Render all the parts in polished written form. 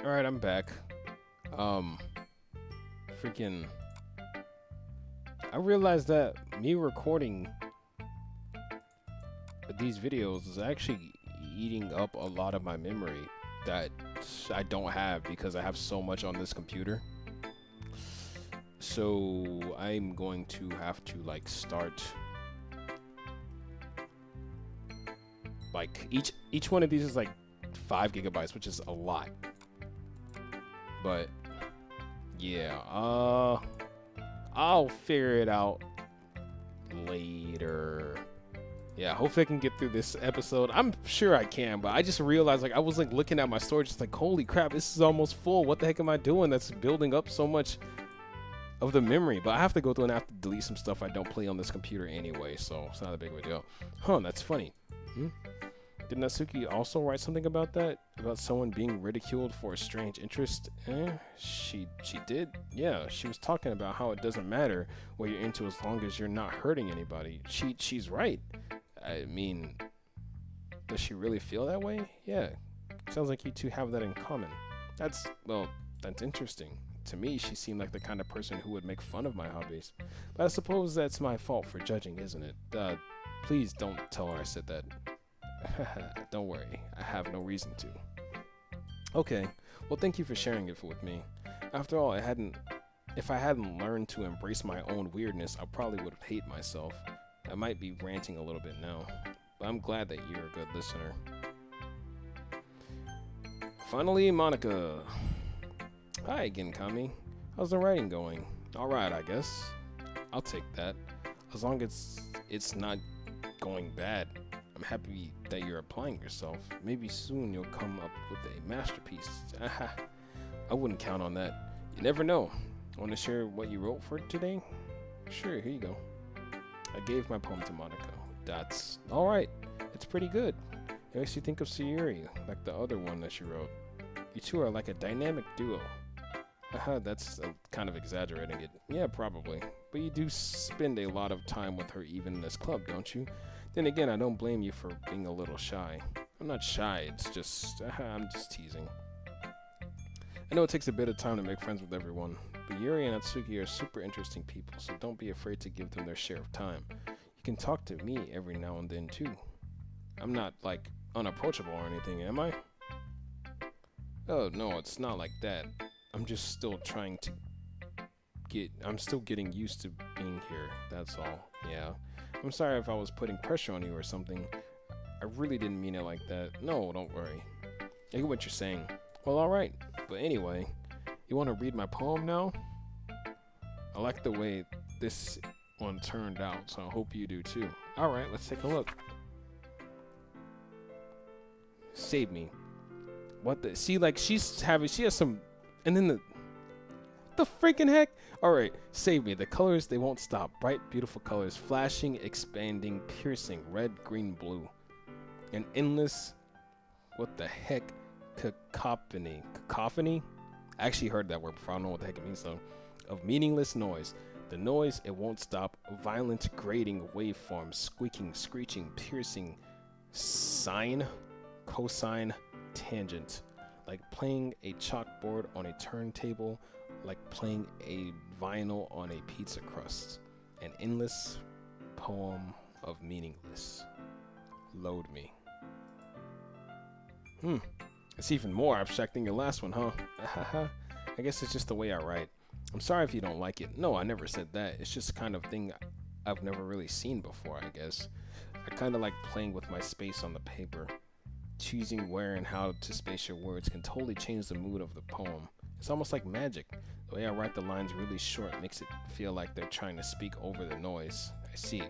All right, I'm back. Um, freaking. I realized that me recording these videos is actually eating up a lot of my memory that I don't have because I have so much on this computer. So I'm going to have to like start like each one of these is like 5 GB, which is a lot. But yeah, I'll figure it out later. Yeah, hopefully I can get through this episode. I'm sure I can, but I just realized like I was like looking at my storage, just like holy crap, this is almost full. What the heck am I doing? That's building up so much of the memory. But I have to go through and I have to delete some stuff I don't play on this computer anyway, so it's not a big of a deal. Huh, that's funny. Did Natsuki also write something about that? About someone being ridiculed for a strange interest? She did? Yeah, she was talking about how it doesn't matter what you're into as long as you're not hurting anybody. She's right. I mean, does she really feel that way? Yeah. Sounds like you two have that in common. That's interesting. To me, she seemed like the kind of person who would make fun of my hobbies. But I suppose that's my fault for judging, isn't it? Please don't tell her I said that. Don't worry, I have no reason to. Okay, well thank you for sharing it with me. After all, if I hadn't learned to embrace my own weirdness, I probably would have hated myself. I might be ranting a little bit now, but I'm glad that you're a good listener. Finally, Monica. Hi again, Kami. How's the writing going? Alright, I guess. I'll take that. As long as it's not going bad. I'm happy that you're applying yourself. Maybe soon you'll come up with a masterpiece. I wouldn't count on that. You never know. Want to share what you wrote for today? Sure, here you go. I gave my poem to Monica. That's alright. It's pretty good. It makes you think of Sayuri, like the other one that she wrote. You two are like a dynamic duo. That's kind of exaggerating it. Yeah, probably. But you do spend a lot of time with her even in this club, don't you? Then again, I don't blame you for being a little shy. I'm not shy, it's just, I'm just teasing. I know it takes a bit of time to make friends with everyone, but Yuri and Natsuki are super interesting people, so don't be afraid to give them their share of time. You can talk to me every now and then too. I'm not, like, unapproachable or anything, am I? Oh, no, it's not like that. I'm just still trying to I'm still getting used to being here, that's all, yeah. I'm sorry if I was putting pressure on you or something. I really didn't mean it like that. No, don't worry. I get what you're saying. Well, alright. But anyway, you want to read my poem now? I like the way this one turned out, so I hope you do too. Alright, let's take a look. Save me. What the? See, like, she has some, and then what the freaking heck? Alright, save me. The colors, they won't stop. Bright, beautiful colors. Flashing, expanding, piercing. Red, green, blue. An endless, what the heck? Cacophony. Cacophony? I actually heard that word before. I don't know what the heck it means though. Of meaningless noise. The noise, it won't stop. Violent, grating, waveforms. Squeaking, screeching, piercing. Sine, cosine, tangent. Like playing a chalkboard on a turntable. Like playing a vinyl on a pizza crust. An endless poem of meaningless. Load me. It's even more abstract than your last one, huh? I guess it's just the way I write. I'm sorry if you don't like it. No, I never said that. It's just the kind of thing I've never really seen before, I guess. I kind of like playing with my space on the paper. Choosing where and how to space your words can totally change the mood of the poem. It's almost like magic. The way I write the lines really short makes it feel like they're trying to speak over the noise. I see.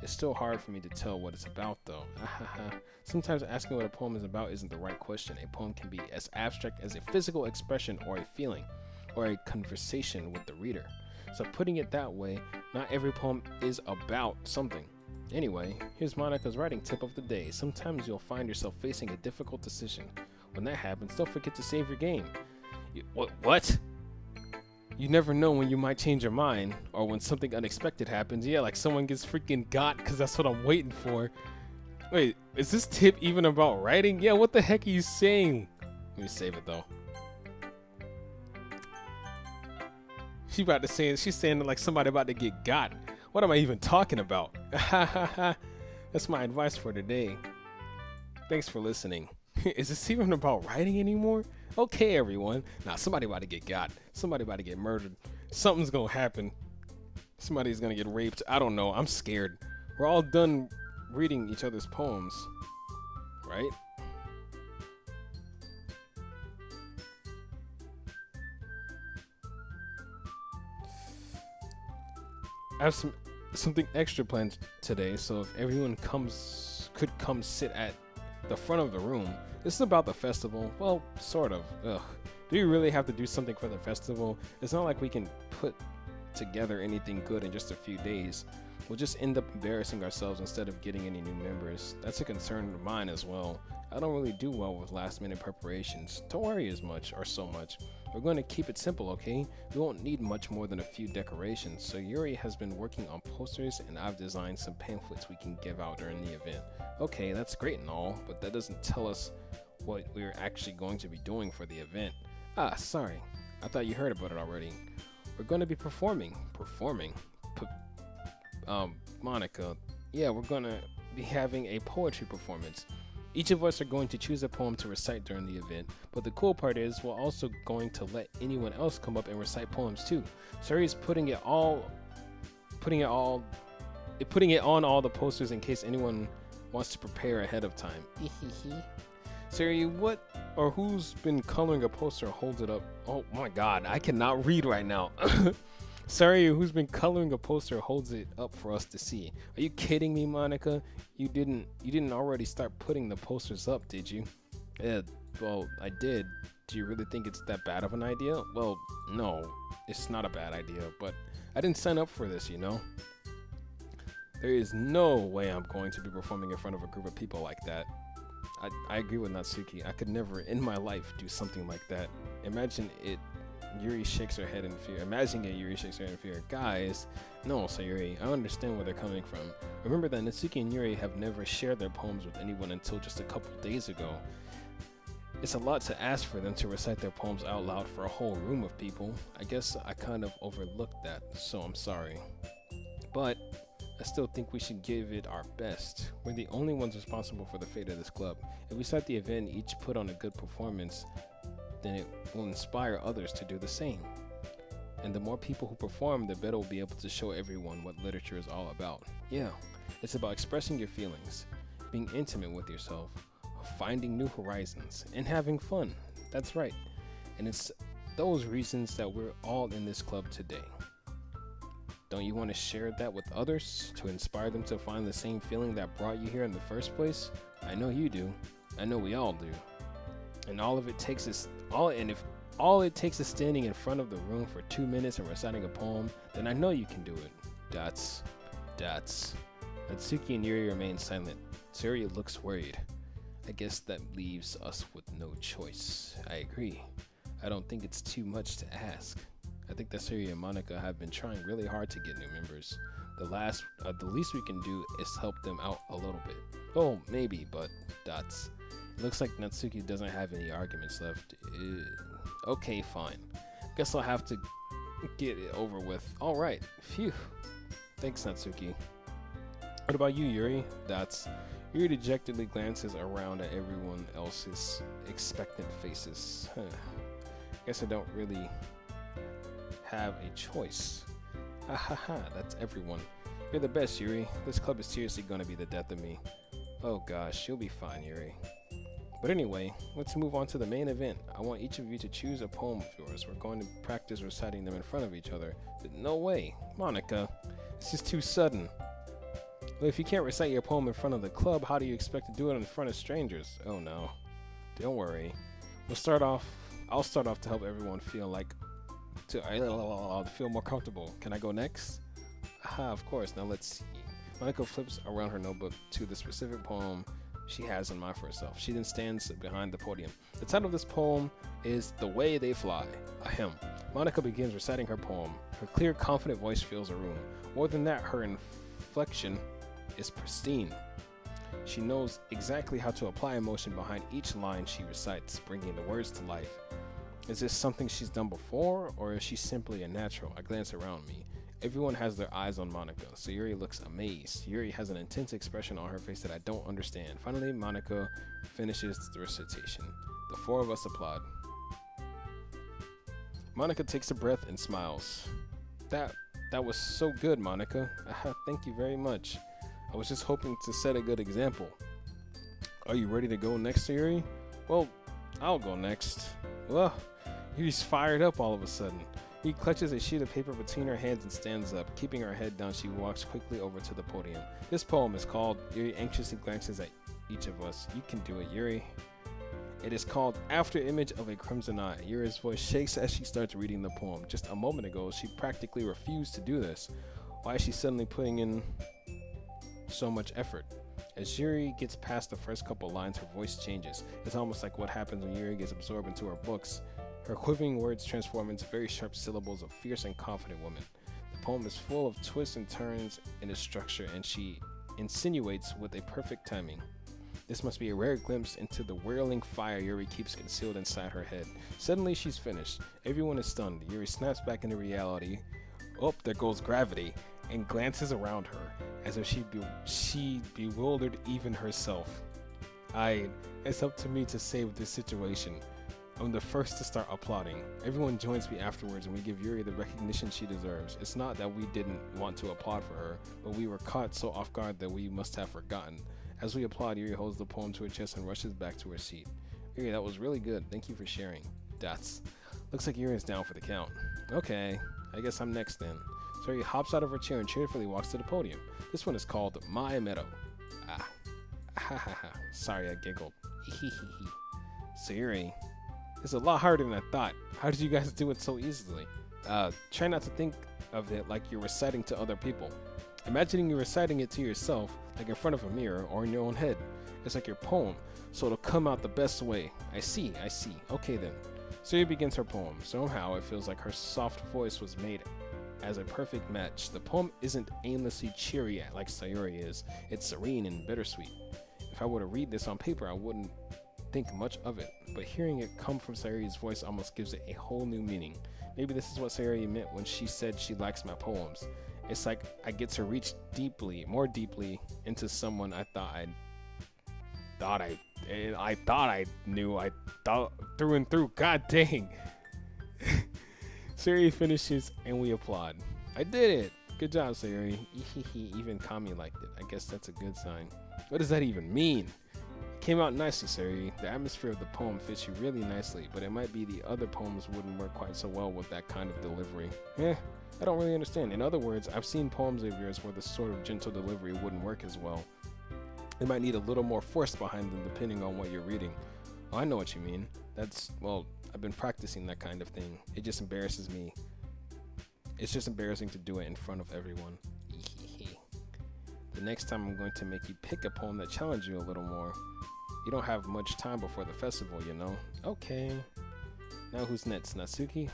It's still hard for me to tell what it's about though. Sometimes asking what a poem is about isn't the right question. A poem can be as abstract as a physical expression or a feeling, or a conversation with the reader. So putting it that way, not every poem is about something. Anyway, here's Monica's writing tip of the day. Sometimes you'll find yourself facing a difficult decision. When that happens, don't forget to save your game. What? You never know when you might change your mind, or when something unexpected happens. Yeah, like someone gets freaking got, because that's what I'm waiting for. Wait, is this tip even about writing? Yeah, what the heck are you saying? Let me save it though. She about to say, she's saying like somebody about to get got. What am I even talking about? That's my advice for today. Thanks for listening. Is this even about writing anymore? Okay, everyone. Nah, somebody about to get got. Somebody about to get murdered. Something's gonna happen. Somebody's gonna get raped. I don't know. I'm scared. We're all done reading each other's poems, right? I have something extra planned today, so if everyone could come sit at the front of the room. This is about the festival. Well, sort of. Ugh. Do you really have to do something for the festival? It's not like we can put together anything good in just a few days. We'll just end up embarrassing ourselves instead of getting any new members. That's a concern of mine as well. I don't really do well with last minute preparations. Don't worry as much or so much. We're going to keep it simple, okay? We won't need much more than a few decorations. So Yuri has been working on posters and I've designed some pamphlets we can give out during the event. Okay, that's great and all, but that doesn't tell us what we're actually going to be doing for the event. Ah, sorry. I thought you heard about it already. We're going to be performing. Monica. Yeah, we're going to be having a poetry performance. Each of us are going to choose a poem to recite during the event, but the cool part is we're also going to let anyone else come up and recite poems too. Suri's putting it on all the posters in case anyone wants to prepare ahead of time. Suri, what or who's been coloring a poster holds it up? Oh my god, I cannot read right now. Sorry, who's been coloring a poster holds it up for us to see. Are you kidding me, Monica? You didn't already start putting the posters up, did you? Yeah, well, I did. Do you really think it's that bad of an idea? Well, no, it's not a bad idea, but I didn't sign up for this, you know? There is no way I'm going to be performing in front of a group of people like that. I agree with Natsuki. I could never in my life do something like that. Imagine it. Yuri shakes her head in fear. Imagine it, Yuri shakes her head in fear. Guys, no, Sayuri, I understand where they're coming from. Remember that Natsuki and Yuri have never shared their poems with anyone until just a couple days ago. It's a lot to ask for them to recite their poems out loud for a whole room of people. I guess I kind of overlooked that, so I'm sorry. But I still think we should give it our best. We're the only ones responsible for the fate of this club. If we start the event and each put on a good performance, then it will inspire others to do the same. And the more people who perform, the better we'll be able to show everyone what literature is all about. Yeah, it's about expressing your feelings, being intimate with yourself, finding new horizons, and having fun. That's right. And it's those reasons that we're all in this club today. Don't you want to share that with others to inspire them to find the same feeling that brought you here in the first place? I know you do. I know we all do. And if all it takes is standing in front of the room for 2 minutes and reciting a poem, then I know you can do it. That's. Natsuki and Yuri remain silent. Suri looks worried. I guess that leaves us with no choice. I agree. I don't think it's too much to ask. I think that Suri and Monica have been trying really hard to get new members. The least we can do is help them out a little bit. Oh, maybe, but dots. It looks like Natsuki doesn't have any arguments left. Okay, fine. Guess I'll have to get it over with. Alright, phew. Thanks, Natsuki. What about you, Yuri? Dots. Yuri dejectedly glances around at everyone else's expectant faces. Guess I don't really have a choice. Ha ha ha, that's everyone. You're the best, Yuri. This club is seriously gonna be the death of me. Oh gosh, you'll be fine, Yuri. But anyway, let's move on to the main event. I want each of you to choose a poem of yours. We're going to practice reciting them in front of each other. But no way, Monica. This is too sudden. Well, if you can't recite your poem in front of the club, how do you expect to do it in front of strangers? Oh no. Don't worry. I'll start off to help everyone feel feel more comfortable. Can I go next? Aha, of course. Now let's see. Monica flips around her notebook to the specific poem she has in mind for herself. She then stands behind the podium. The title of this poem is The Way They Fly. Ahem. Monica begins reciting her poem. Her clear, confident voice fills the room. More than that, her inflection is pristine. She knows exactly how to apply emotion behind each line she recites, bringing the words to life. Is this something she's done before, or is she simply a natural? I glance around me. Everyone has their eyes on Monica. Sayuri looks amazed. Yuri has an intense expression on her face that I don't understand. Finally, Monica finishes the recitation. The four of us applaud. Monica takes a breath and smiles. That was so good, Monica. Thank you very much. I was just hoping to set a good example. Are you ready to go next, Sayuri? Well, I'll go next. Well, Yuri's fired up all of a sudden. He clutches a sheet of paper between her hands and stands up. Keeping her head down, she walks quickly over to the podium. This poem is called, Yuri anxiously glances at each of us. You can do it, Yuri. It is called After Image of a Crimson Eye. Yuri's voice shakes as she starts reading the poem. Just a moment ago, she practically refused to do this. Why is she suddenly putting in so much effort? As Yuri gets past the first couple lines, her voice changes. It's almost like what happens when Yuri gets absorbed into her books. Her quivering words transform into very sharp syllables of fierce and confident woman. The poem is full of twists and turns in its structure, and she insinuates with a perfect timing. This must be a rare glimpse into the whirling fire Yuri keeps concealed inside her head. Suddenly, she's finished. Everyone is stunned. Yuri snaps back into reality. Oh, there goes gravity, and glances around her, as if she bewildered even herself. It's up to me to save this situation. I'm the first to start applauding. Everyone joins me afterwards and we give Yuri the recognition she deserves. It's not that we didn't want to applaud for her, but we were caught so off guard that we must have forgotten. As we applaud, Yuri holds the poem to her chest and rushes back to her seat. Yuri, that was really good. Thank you for sharing. Dots. Looks like Yuri is down for the count. Okay, I guess I'm next then. So Yuri hops out of her chair and cheerfully walks to the podium. This one is called My Meadow. Ah. Ha ha ha. Sorry, I giggled. So Yuri, it's a lot harder than I thought. How did you guys do it so easily? Try not to think of it like you're reciting to other people. Imagining you're reciting it to yourself, like in front of a mirror or in your own head. It's like your poem, so it'll come out the best way. I see. Okay then. Sayuri begins her poem. Somehow it feels like her soft voice was made as a perfect match. The poem isn't aimlessly cheery like Sayuri is. It's serene and bittersweet. If I were to read this on paper, I wouldn't think much of it, but hearing it come from Sayuri's voice almost gives it a whole new meaning. Maybe this is what Sayuri meant when she said she likes my poems. It's like I get to reach more deeply into someone I thought I knew through and through. God dang. Sayuri finishes and we applaud. I did it. Good job, Sayuri. Even Kami liked it. I guess that's a good sign. What does that even mean? Came out nicely, Sayuri. The atmosphere of the poem fits you really nicely, but it might be the other poems wouldn't work quite so well with that kind of delivery. I don't really understand. In other words, I've seen poems of yours where the sort of gentle delivery wouldn't work as well. It might need a little more force behind them depending on what you're reading. Oh, I know what you mean. I've been practicing that kind of thing. It just embarrasses me. It's just embarrassing to do it in front of everyone. The next time I'm going to make you pick a poem that challenges you a little more. You don't have much time before the festival, you know. Okay. Now who's next? Natsuki?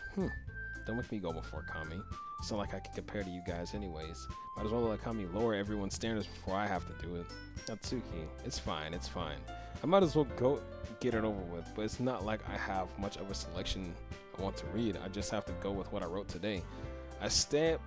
Don't make me go before Kami. It's not like I can compare to you guys anyways. Might as well let Kami lower everyone's standards before I have to do it. Natsuki, it's fine. I might as well go get it over with, but it's not like I have much of a selection I want to read. I just have to go with what I wrote today. I stand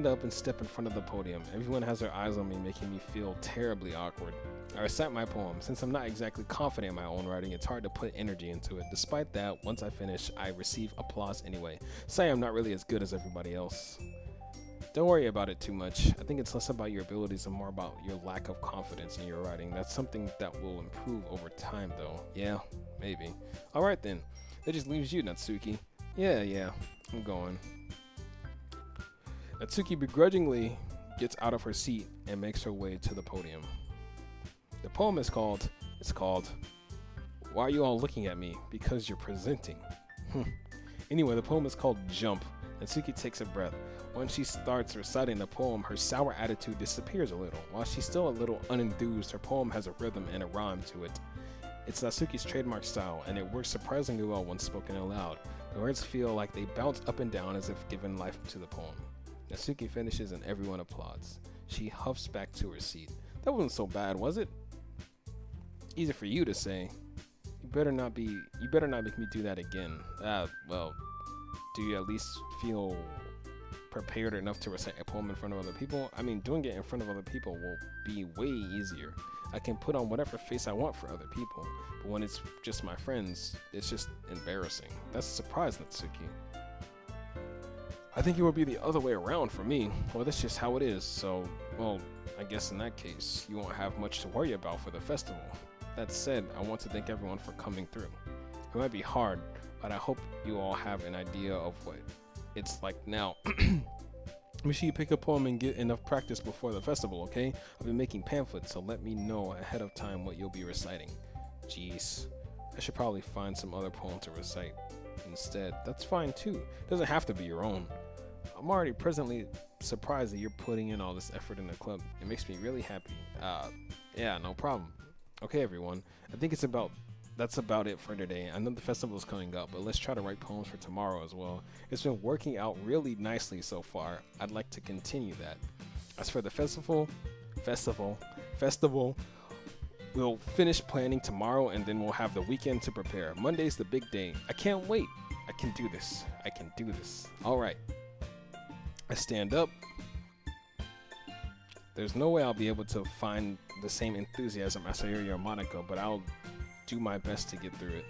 up and step in front of the podium. Everyone has their eyes on me, making me feel terribly awkward. I recite my poem. Since I'm not exactly confident in my own writing, it's hard to put energy into it. Despite that, once I finish, I receive applause anyway. Say I'm not really as good as everybody else. Don't worry about it too much. I think it's less about your abilities and more about your lack of confidence in your writing. That's something that will improve over time, though. Yeah, maybe. Alright then. That just leaves you, Natsuki. Yeah, I'm going. Natsuki begrudgingly gets out of her seat and makes her way to the podium. The poem is called, Why Are You All Looking At Me? Because You're Presenting. Anyway, the poem is called Jump. Natsuki takes a breath. When she starts reciting the poem, her sour attitude disappears a little. While she's still a little unenthused, her poem has a rhythm and a rhyme to it. It's Natsuki's trademark style, and it works surprisingly well when spoken aloud. The words feel like they bounce up and down as if given life to the poem. Natsuki finishes and everyone applauds. She huffs back to her seat. That wasn't so bad, was it? Easy for you to say. better not make me do that again. Well, do you at least feel prepared enough to recite a poem in front of other people? I mean, doing it in front of other people will be way easier. I can put on whatever face I want for other people, but when it's just my friends, it's just embarrassing. That's a surprise, Natsuki. I think it would be the other way around for me. Well, that's just how it is, so, well, I guess in that case, you won't have much to worry about for the festival. That said, I want to thank everyone for coming through. It might be hard, but I hope you all have an idea of what it's like now. Make sure you pick a poem and get enough practice before the festival, okay? I've been making pamphlets, so let me know ahead of time what you'll be reciting. Jeez, I should probably find some other poem to recite instead. That's fine too. It doesn't have to be your own. I'm already presently surprised that you're putting in all this effort in the club. It makes me really happy. Yeah, no problem. Okay, everyone. I think that's about it for today. I know the festival is coming up, but let's try to write poems for tomorrow as well. It's been working out really nicely so far. I'd like to continue that. As for the festival, we'll finish planning tomorrow and then we'll have the weekend to prepare. Monday's the big day. I can't wait. I can do this. All right. I stand up. There's no way I'll be able to find the same enthusiasm as Sayuri or Monica, but I'll do my best to get through it.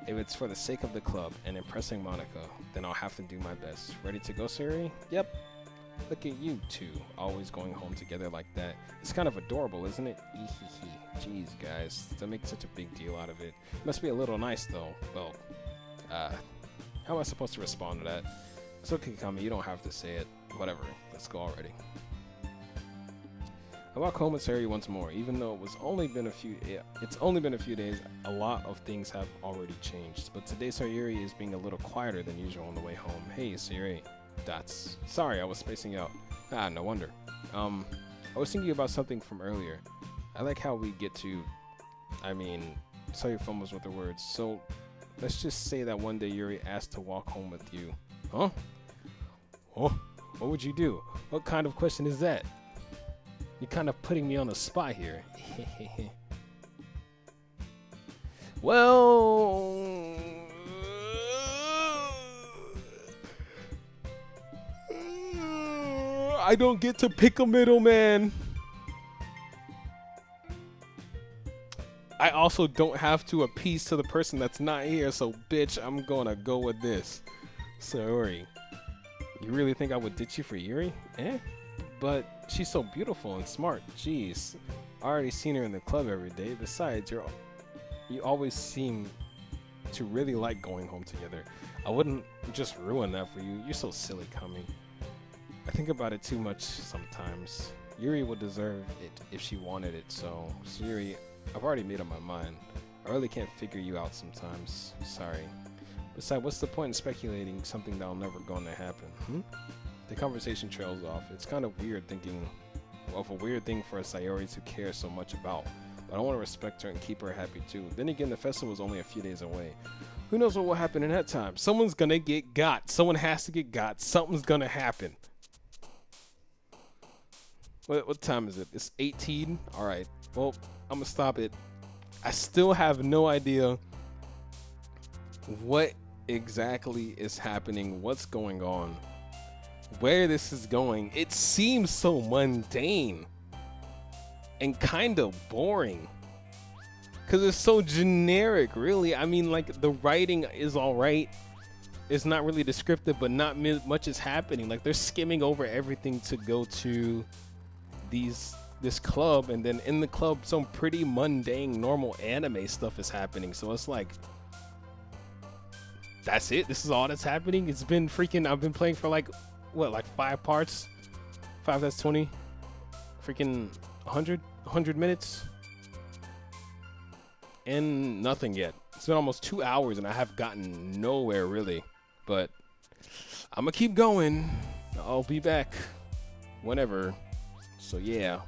If it's for the sake of the club and impressing Monica, then I'll have to do my best. Ready to go, Sayuri? Yep. Look at you two, always going home together like that. It's kind of adorable, isn't it? Jeez, guys, to make such a big deal out of it. Must be a little nice, though. Well, how am I supposed to respond to that? It's okay, Kami, you don't have to say it. Whatever, let's go already. I walk home with Sayuri once more, even though it's only been a few days. A lot of things have already changed, but today Sayuri is being a little quieter than usual on the way home. Hey, Sayuri. Dots. Sorry, I was spacing out. No wonder. I was thinking about something from earlier. I like how we get to, Sayuri fumbles with the words. So, let's just say that one day Yuri asked to walk home with you. Huh? Oh, what would you do? What kind of question is that? You're kind of putting me on the spot here. Well, I don't get to pick a middleman. I also don't have to appease to the person that's not here, so bitch, I'm gonna go with this. Sorry. You really think I would ditch you for Yuri? But she's so beautiful and smart. Jeez. I already seen her in the club every day. Besides, you always seem to really like going home together. I wouldn't just ruin that for you. You're so silly, Kami. I think about it too much sometimes. Yuri would deserve it if she wanted it, so Yuri, I've already made up my mind. I really can't figure you out sometimes. Sorry. Besides, what's the point in speculating something that'll never gonna happen? The conversation trails off. It's kind of weird thinking of a weird thing for a Sayori to care so much about, but I want to respect her and keep her happy too. Then again, the festival is only a few days away. Who knows what will happen in that time? Someone's gonna get got. Someone has to get got. Something's gonna happen. What time is it? It's 18? Alright. Well, I'm gonna stop it. I still have no idea what exactly is happening, what's going on, where this is going. It seems so mundane and kind of boring because it's so generic, really. I mean, like, the writing is all right. It's not really descriptive, but not much is happening. Like, they're skimming over everything to go to this club, and then in the club some pretty mundane normal anime stuff is happening. So it's like, that's it? This is all that's happening? It's been freaking, I've been playing for like 5 parts? 5, that's 20. Freaking 100 minutes. And nothing yet. It's been almost 2 hours and I have gotten nowhere really. But I'm gonna keep going. I'll be back whenever. So yeah.